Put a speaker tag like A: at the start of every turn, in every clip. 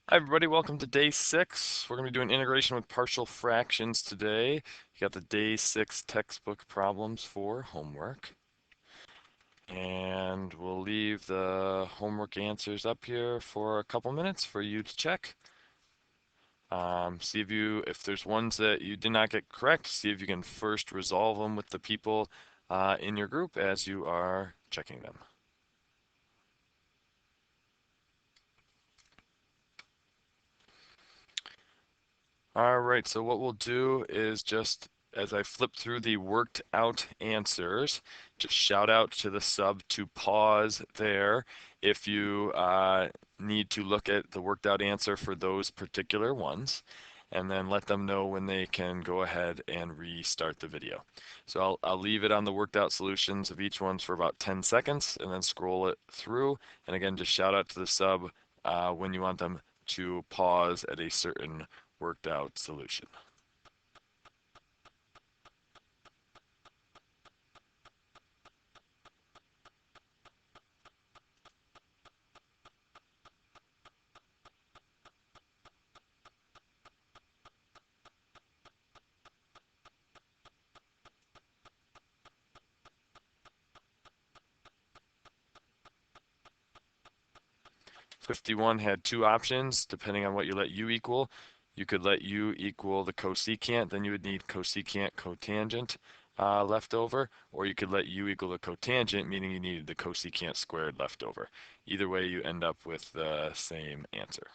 A: Hi everybody, welcome to day 6. We're going to be doing integration with partial fractions today. You got the day 6 textbook problems for homework. And we'll leave the homework answers up here for a couple minutes for you to check. See if there's ones that you did not get correct, see if you can first resolve them with the people in your group as you are checking them. All right, so what we'll do is just as I flip through the worked out answers, just shout out to the sub to pause there if you need to look at the worked out answer for those particular ones, and then let them know when they can go ahead and restart the video. So I'll leave it on the worked out solutions of each ones for about 10 seconds and then scroll it through. And again, just shout out to the sub when you want them to pause at a certain worked out solution. '51 had two options depending on what you let u equal. You could let u equal the cosecant, then you would need cosecant cotangent left over, or you could let u equal the cotangent, meaning you needed the cosecant squared left over. Either way, you end up with the same answer.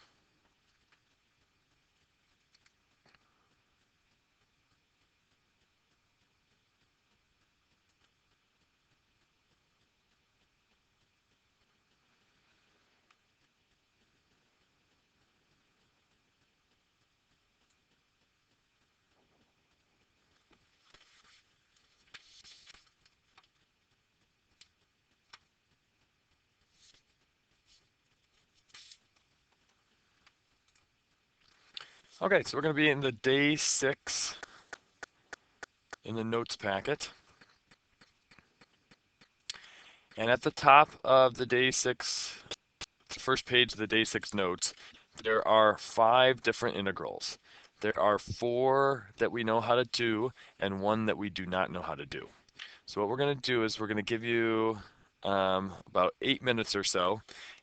A: Okay, so we're going to be in the day 6 in the notes packet. And at the top of the day 6, the first page of the day 6 notes, there are 5 different integrals. There are 4 that we know how to do and 1 that we do not know how to do. So what we're going to do is we're going to give you about 8 minutes or so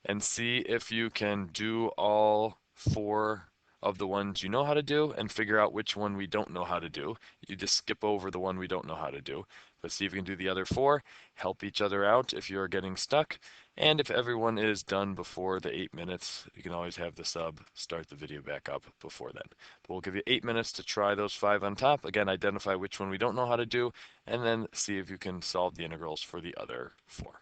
A: and see if you can do all 4 of the ones you know how to do and figure out which one we don't know how to do. You just skip over the one we don't know how to do, but see if you can do the other 4, help each other out if you're getting stuck, and if everyone is done before the 8 minutes, you can always have the sub start the video back up before then. But we'll give you 8 minutes to try those 5 on top. Again, identify which one we don't know how to do, and then see if you can solve the integrals for the other 4.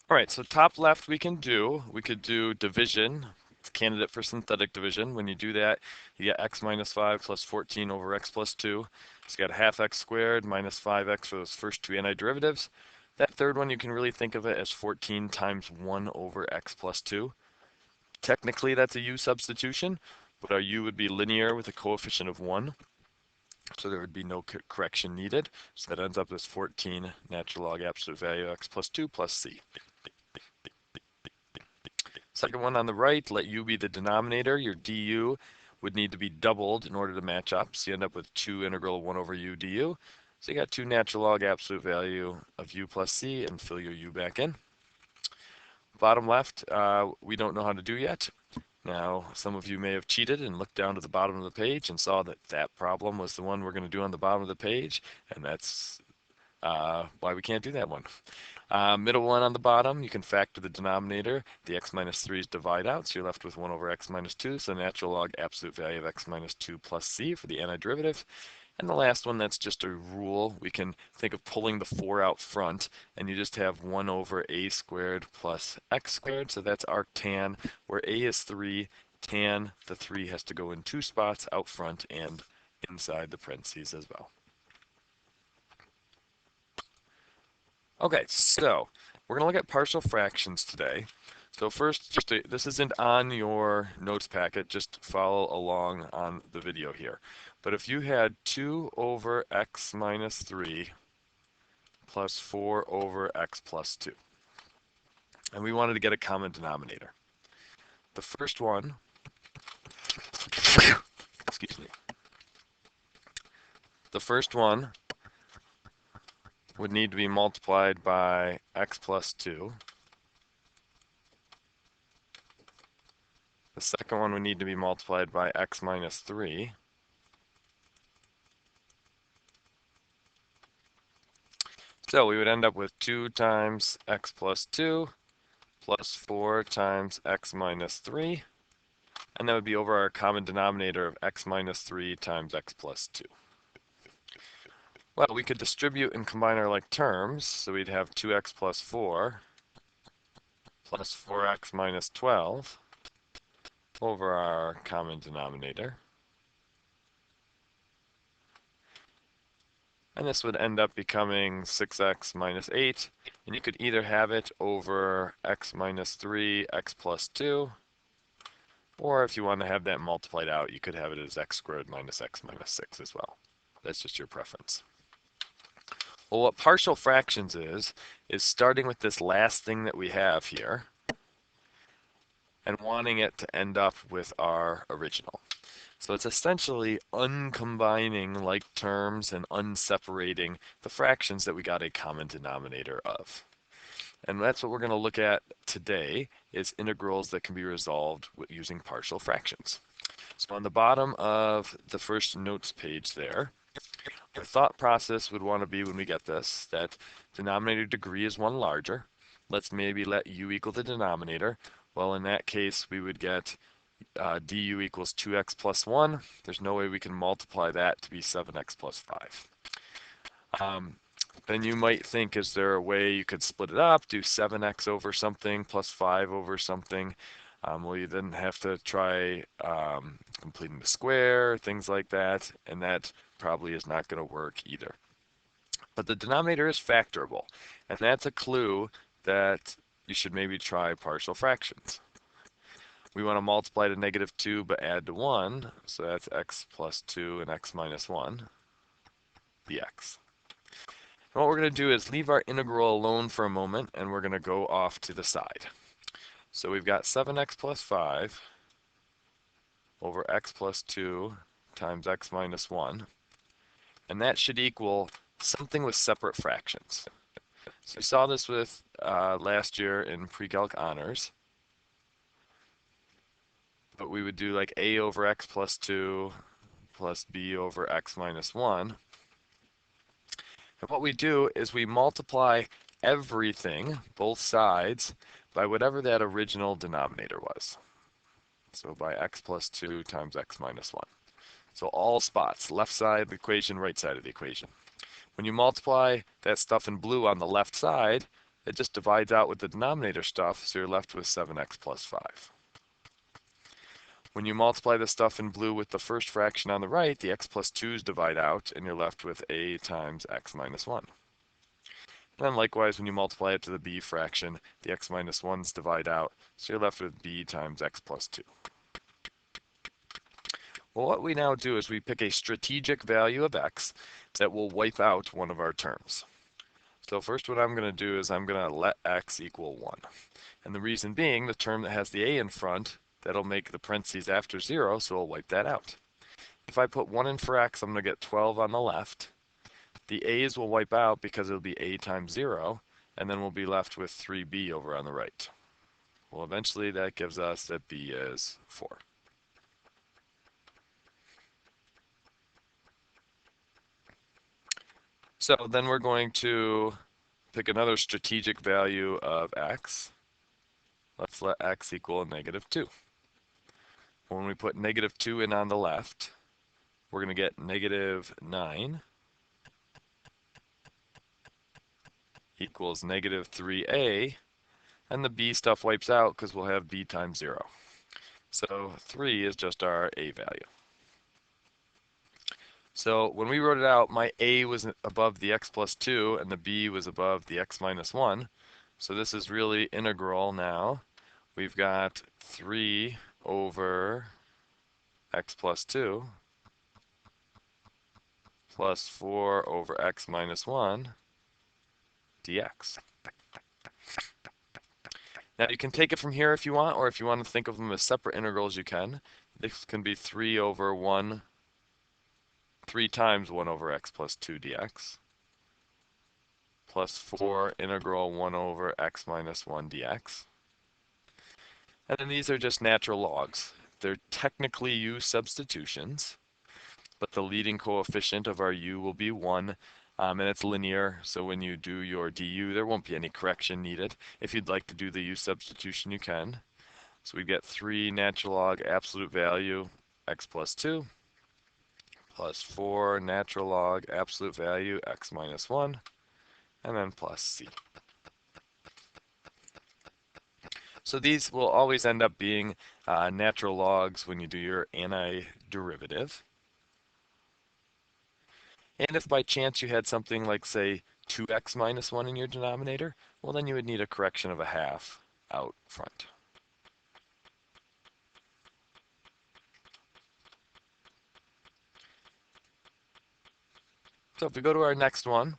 A: All right, so top left we could do division, candidate for synthetic division. When you do that, you get x minus 5 plus 14 over x plus 2. So you got half x squared minus 5x for those first two antiderivatives. That third one, you can really think of it as 14 times 1 over x plus 2. Technically, that's a u substitution, but our u would be linear with a coefficient of 1. So there would be no correction needed. So that ends up as 14 natural log absolute value x plus 2 plus c. Second one on the right, let u be the denominator. Your du would need to be doubled in order to match up. So you end up with 2 integral 1 over u du. So you got 2 natural log absolute value of u plus c, and fill your u back in. Bottom left, we don't know how to do yet. Now, some of you may have cheated and looked down to the bottom of the page and saw that that problem was the one we're going to do on the bottom of the page, and that's why we can't do that one. Middle one on the bottom, you can factor the denominator. The x minus 3's divide out, so you're left with 1 over x minus 2, so natural log absolute value of x minus 2 plus c for the antiderivative. And the last one, that's just a rule. We can think of pulling the 4 out front, and you just have 1 over a squared plus x squared, so that's arctan, where a is 3, tan, the 3 has to go in 2 spots out front and inside the parentheses as well. Okay, so we're going to look at partial fractions today. So first, this isn't on your notes packet, just follow along on the video here. But if you had 2 over x minus 3 plus 4 over x plus 2, and we wanted to get a common denominator. The first one, excuse me, the first one would need to be multiplied by x plus 2. The second one would need to be multiplied by x minus 3. So we would end up with 2 times x plus 2 plus 4 times x minus 3. And that would be over our common denominator of x minus 3 times x plus 2. Well, we could distribute and combine our like terms. So we'd have 2x plus 4 plus 4x minus 12 over our common denominator. And this would end up becoming 6x minus 8. And you could either have it over x minus 3, x plus 2, or if you want to have that multiplied out, you could have it as x squared minus x minus 6 as well. That's just your preference. Well, what partial fractions is starting with this last thing that we have here and wanting it to end up with our original. So it's essentially uncombining like terms and unseparating the fractions that we got a common denominator of. And that's what we're going to look at today, is integrals that can be resolved using partial fractions. So on the bottom of the first notes page there, our thought process would want to be when we get this, that denominator degree is 1 larger. Let's maybe let u equal the denominator. Well, in that case, we would get du equals 2x plus 1. There's no way we can multiply that to be 7x plus 5. Then you might think, is there a way you could split it up, do 7x over something plus 5 over something? Well, you then have to try completing the square, things like that, and that probably is not going to work either. But the denominator is factorable, and that's a clue that you should maybe try partial fractions. We want to multiply to -2 but add to 1, so that's x plus 2 and x minus 1 dx. And what we're going to do is leave our integral alone for a moment, and we're going to go off to the side. So we've got 7x plus 5 over x plus 2 times x minus 1, and that should equal something with separate fractions. So we saw this with last year in pre-calc honors, but we would do like a over x plus 2 plus b over x minus 1. And what we do is we multiply everything, both sides, by whatever that original denominator was. So by x plus 2 times x minus 1. So all spots, left side of the equation, right side of the equation. When you multiply that stuff in blue on the left side, it just divides out with the denominator stuff, so you're left with 7x plus 5. When you multiply the stuff in blue with the first fraction on the right, the x plus 2's divide out, and you're left with a times x minus 1. And then likewise, when you multiply it to the b fraction, the x minus 1's divide out, so you're left with b times x plus 2. Well, what we now do is we pick a strategic value of x that will wipe out one of our terms. So first what I'm going to do is I'm going to let x equal 1. And the reason being, the term that has the a in front, that'll make the parentheses after 0, so I'll wipe that out. If I put 1 in for x, I'm going to get 12 on the left. The a's will wipe out because it'll be a times 0, and then we'll be left with 3b over on the right. Well, eventually that gives us that b is 4. So then we're going to pick another strategic value of x. Let's let x equal -2. When we put -2 in on the left, we're going to get -9 equals -3a, and the b stuff wipes out because we'll have b times 0. So 3 is just our a value. So when we wrote it out, my a was above the x plus 2 and the b was above the x minus 1. So this is really integral now. We've got 3 over x plus 2 plus 4 over x minus 1 dx. Now you can take it from here if you want, or if you want to think of them as separate integrals, you can. This can be 3 over 1, 3 times 1 over x plus 2 dx, plus 4 integral 1 over x minus 1 dx. And then these are just natural logs. They're technically u substitutions, but the leading coefficient of our u will be 1, and it's linear, so when you do your du, there won't be any correction needed. If you'd like to do the u substitution, you can. So we get 3 natural log absolute value x plus 2 plus 4 natural log absolute value x minus 1, and then plus c. So these will always end up being natural logs when you do your antiderivative. And if by chance you had something like, say, 2x minus 1 in your denominator, well, then you would need a correction of a half out front. So if we go to our next one,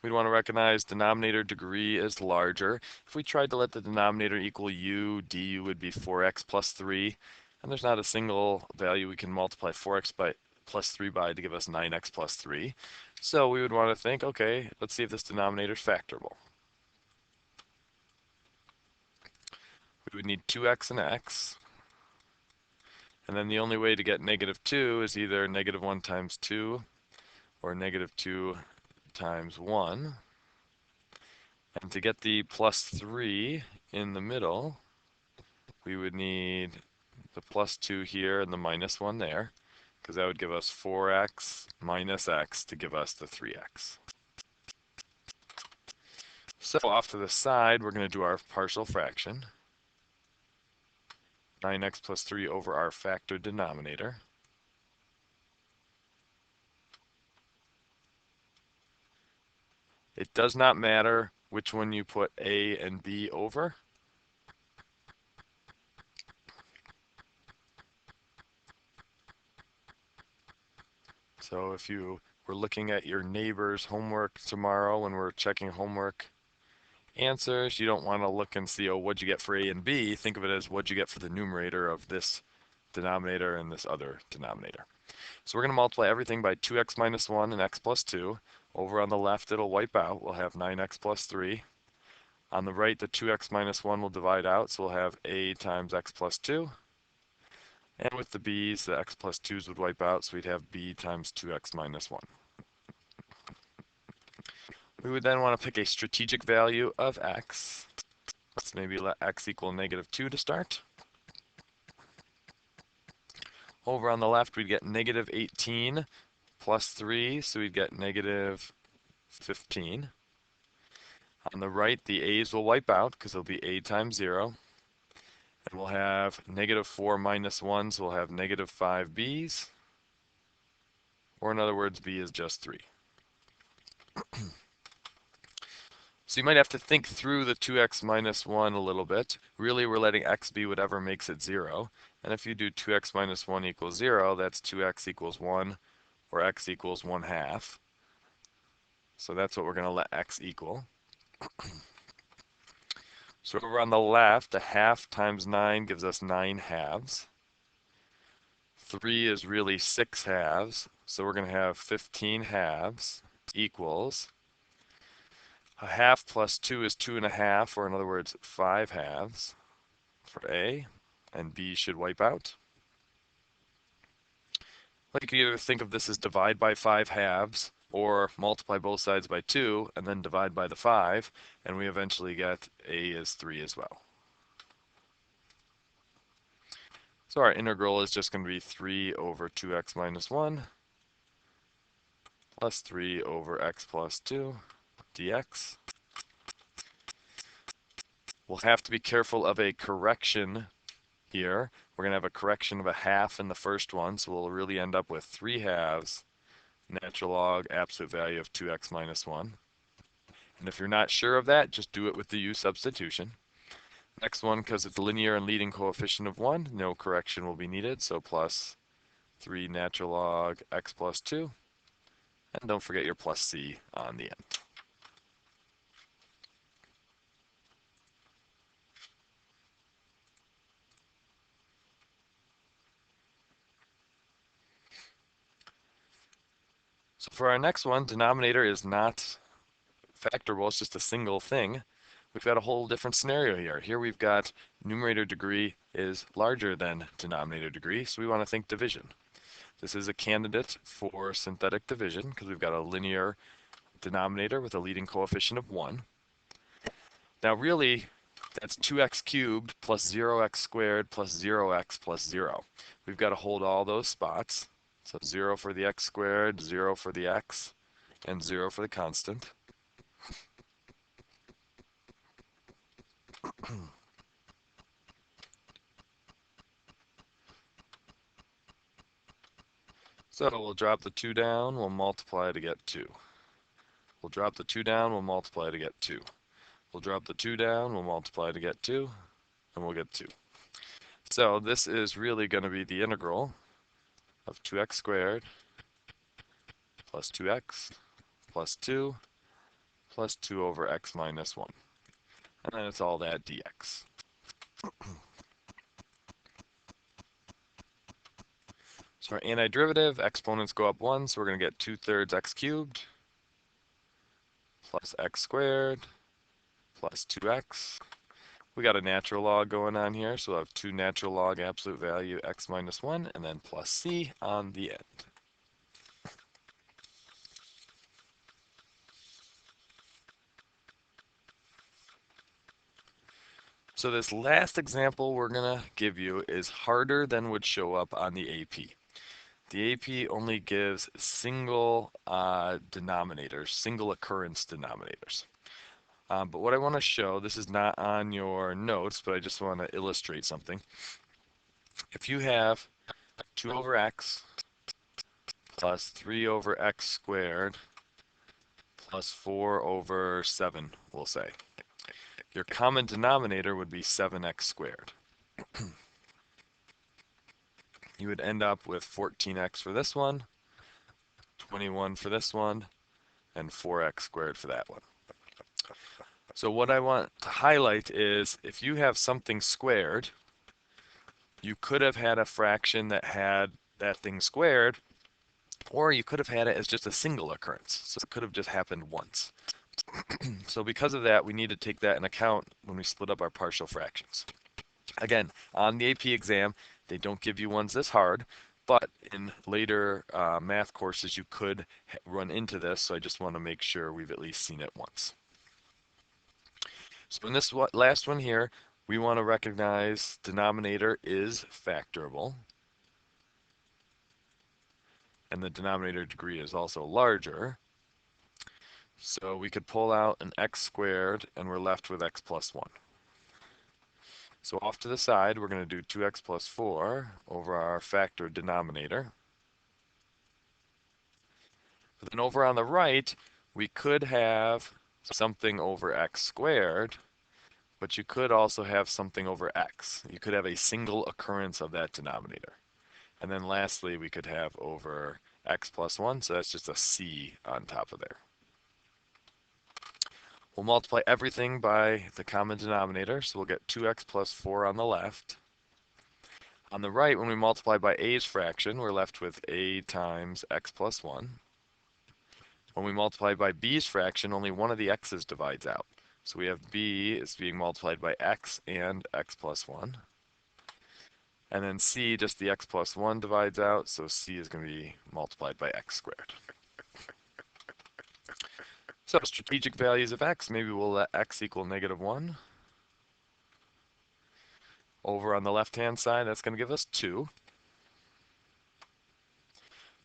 A: we'd want to recognize denominator degree is larger. If we tried to let the denominator equal u, du would be 4x plus 3, and there's not a single value we can multiply 4x by plus 3 by to give us 9x plus 3. So we would want to think, okay, let's see if this denominator is factorable. We would need 2x and x, and then the only way to get negative 2 is either negative 1 times 2 or negative 2 times 1. And to get the plus 3 in the middle, we would need the plus 2 here and the minus 1 there, because that would give us 4x minus x to give us the 3x. So off to the side, we're going to do our partial fraction. 9x plus 3 over our factor denominator. It does not matter which one you put a and b over. So if you were looking at your neighbor's homework tomorrow when we're checking homework answers, you don't want to look and see, oh, what'd you get for a and b? Think of it as what'd you get for the numerator of this denominator and this other denominator. So we're going to multiply everything by 2x minus 1 and x plus 2. Over on the left, it'll wipe out. We'll have 9x plus 3. On the right, the 2x minus 1 will divide out, so we'll have a times x plus 2. And with the b's, the x plus 2's would wipe out, so we'd have b times 2x minus 1. We would then want to pick a strategic value of x. Let's maybe let x equal negative 2 to start. Over on the left, we'd get negative 18 plus 3, so we'd get negative 15. On the right, the a's will wipe out because it'll be a times 0. And we'll have negative 4 minus 1, so we'll have negative 5b's. Or in other words, b is just 3. So you might have to think through the 2x minus 1 a little bit. Really, we're letting x be whatever makes it 0. And if you do 2x minus 1 equals 0, that's 2x equals 1, or x equals 1/2. So that's what we're going to let x equal. So over on the left, a half times 9 gives us 9/2. 3 is really 6/2, so we're going to have 15/2 equals a half plus 2 is 2.5, or in other words, 5/2 for A, and B should wipe out. Like you could either think of this as divide by 5/2, or multiply both sides by 2, and then divide by the 5, and we eventually get A is 3 as well. So our integral is just going to be 3 over 2x minus 1 plus 3 over x plus 2 dx. We'll have to be careful of a correction here. We're going to have a correction of a half in the first one, so we'll really end up with 3/2 natural log absolute value of 2x minus 1. And if you're not sure of that, just do it with the u substitution. Next one, because it's linear and leading coefficient of 1, no correction will be needed, so plus 3 natural log x plus 2 And don't forget your plus c on the end. So for our next one, denominator is not factorable, it's just a single thing. We've got a whole different scenario here. Here we've got numerator degree is larger than denominator degree, so we want to think division. This is a candidate for synthetic division because we've got a linear denominator with a leading coefficient of 1. Now really, that's 2x cubed plus 0x squared plus 0x plus 0. We've got to hold all those spots. So 0 for the x squared, 0 for the x, and 0 for the constant. So we'll drop the 2 down, we'll multiply to get 2. We'll drop the 2 down, we'll multiply to get 2. We'll drop the 2 down, we'll multiply to get 2, and we'll get 2. So this is really going to be the integral of 2x squared plus 2x plus 2 plus 2 over x minus 1. And then it's all that dx. So our antiderivative, exponents go up 1, so we're going to get 2/3 x cubed plus x squared plus 2x. We got a natural log going on here, so we'll have 2 natural log absolute value x minus 1, and then plus c on the end. So this last example we're going to give you is harder than would show up on the AP. The AP only gives single denominators, single occurrence denominators. But what I want to show, this is not on your notes, but I just want to illustrate something. If you have 2 over x plus 3 over x squared plus 4 over 7, we'll say. Your common denominator would be 7x squared. You would end up with 14x for this one, 21 for this one, and 4x squared for that one. So what I want to highlight is if you have something squared, you could have had a fraction that had that thing squared, or you could have had it as just a single occurrence. So it could have just happened once. So because of that, we need to take that in account when we split up our partial fractions. Again, on the AP exam, they don't give you ones this hard, but in later math courses, you could run into this, so I just want to make sure we've at least seen it once. So in this last one here, we want to recognize denominator is factorable, and the denominator degree is also larger. So we could pull out an x squared, and we're left with x plus 1. So off to the side, we're going to do 2x plus 4 over our factor denominator. But then over on the right, we could have something over x squared, but you could also have something over x. You could have a single occurrence of that denominator. And then lastly, we could have over x plus 1, so that's just a c on top of there. We'll multiply everything by the common denominator, so we'll get 2x plus 4 on the left. On the right, when we multiply by a's fraction, we're left with a times x plus 1. When we multiply by b's fraction, only one of the x's divides out. So we have b is being multiplied by x and x plus 1. And then c, just the x plus 1 divides out, so c is going to be multiplied by x squared. So strategic values of x, maybe we'll let x equal -1. Over on the left-hand side, that's going to give us 2.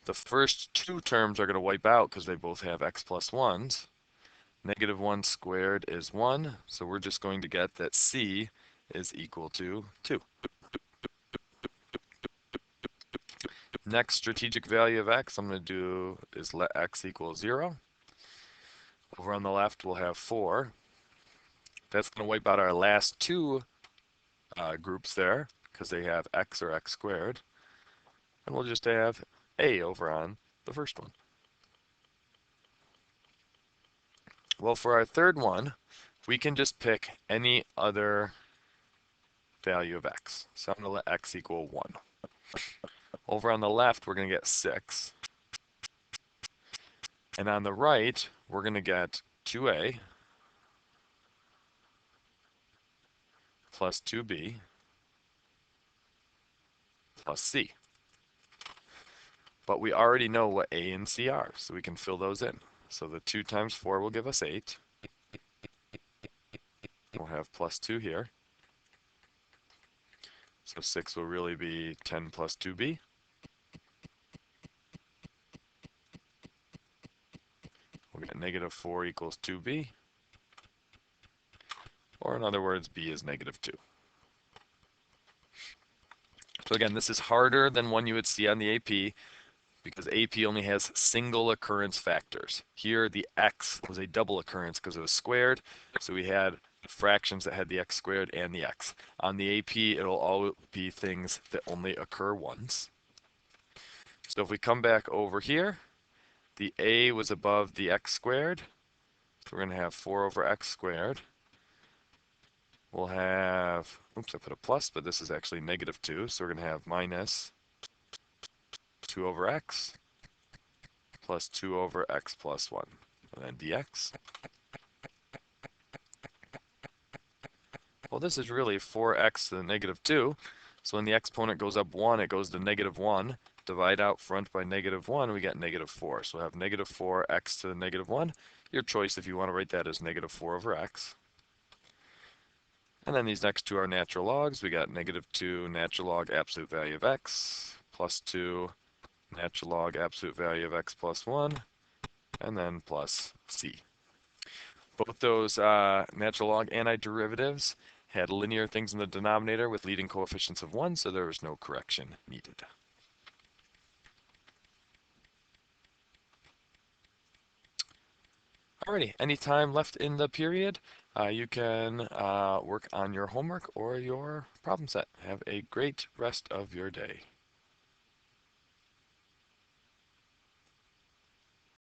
A: The first 2 terms are going to wipe out because they both have x plus 1s. -1 squared is 1, so we're just going to get that c is equal to 2. Next strategic value of x I'm going to do is let x equal 0. Over on the left, we'll have 4. That's going to wipe out our last 2 groups there because they have x or x squared. And we'll just have a over on the first one. Well, for our third one, we can just pick any other value of x. So I'm going to let x equal 1. Over on the left, we're going to get 6. And on the right, we're going to get 2a plus 2b plus c. But we already know what a and c are, so we can fill those in. So the 2 times 4 will give us 8. We'll have plus 2 here. So 6 will really be 10 plus 2b. We'll get negative 4 equals 2b. Or in other words, b is negative 2. So again, this is harder than one you would see on the AP because AP only has single occurrence factors. Here, the x was a double occurrence because it was squared. So we had fractions that had the x squared and the x. On the AP, it'll all be things that only occur once. So if we come back over here, the a was above the x squared. So we're going to have 4 over x squared. We'll have, oops, I put a plus, but this is actually negative 2. So we're going to have minus 2 over x plus 2 over x plus 1. And then dx. Well, this is really 4x to the negative 2. So when the exponent goes up 1, it goes to negative 1. Divide out front by negative 1, we get negative 4. So we'll have negative 4x to the negative 1. Your choice if you want to write that as negative 4 over x. And then these next two are natural logs. We got negative 2 natural log absolute value of x plus 2 natural log absolute value of x plus 1, and then plus c. Both those natural log antiderivatives had linear things in the denominator with leading coefficients of 1, so there was no correction needed. Alrighty, any time left in the period, you can work on your homework or your problem set. Have a great rest of your day.